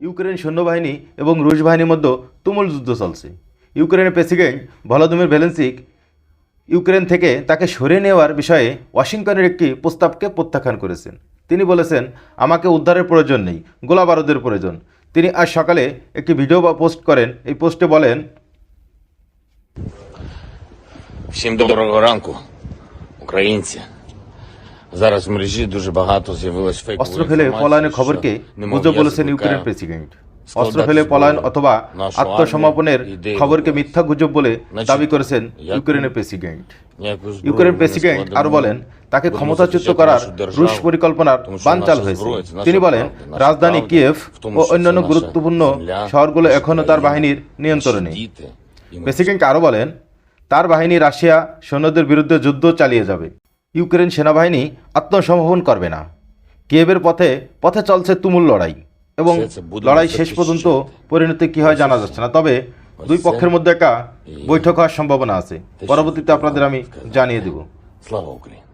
Ukraine সৈন্যবাহিনী এবং রুশ বাহিনীর মধ্যে তুমুল যুদ্ধ চলছে। ইউক্রেনের প্রেসিডেন্ট ভলোদিমির জেলেনস্কি ইউক্রেন থেকে তাকে সরিয়ে নেওয়ার বিষয়ে ওয়াশিংটনের একটি প্রস্তাবকে প্রত্যাখ্যান করেছেন। তিনি বলেছেন, আমাকে উদ্ধারের প্রয়োজন নেই, গোলাবারুদের প্রয়োজন। তিনি আজ সকালে একটি ভিডিও পোস্ট করেন। এই পোস্টে বলেন, Всім доброго ранку, українці. Зараз в мережі дуже багато з'явилось অস্ত্র фейкової ফেলে পলায়নের інформації, খবরকে що немов গুজব я বলেছেন ইউক্রেন закликаю প্রেসিডেন্ট। складати অস্ত্র ফেলে পলায়ন зброю অথবা нашу আত্মসমর্পণের армію, ідеї খবরকে виборів. মিথ্যা গুজব বলে Значить, দাবি করেছেন як ইউক্রেনের প্রেসিডেন্ট। ніякої зброї ইউক্রেন ми не প্রেসিডেন্ট складемо, আরও বলেন, তাকে будемо ক্ষমতাচ্যুত захищати করার нашу державу, রুশ পরিকল্পনার тому що বানচাল наша হয়েছে। зброя – це наша তিনি বলেন, правда, наша রাজধানী правда, কিয়েভ в тому, ও що це অন্যান্য наша গুরুত্বপূর্ণ земля, শহরগুলো наша এখনও তার країна, বাহিনীর নিয়ন্ত্রণে। наші діти і ми প্রেসিডেন্ট আরও বলেন, তার বাহিনী রাশিয়া সৈন্যদের বিরুদ্ধে যুদ্ধ চালিয়ে যাবে। ইউক্রেন সেনাবাহিনী আত্মসমর্পণ করবে না। কিয়েভের পথে পথে চলছে তুমুল লড়াই এবং লড়াই শেষ পর্যন্ত পরিণতি কী হয় জানা যাচ্ছে না। তবে দুই পক্ষের মধ্যে একটা বৈঠক হওয়ার সম্ভাবনা আছে। পরবর্তীতে আপনাদের আমি জানিয়ে দেব। Слава Україні!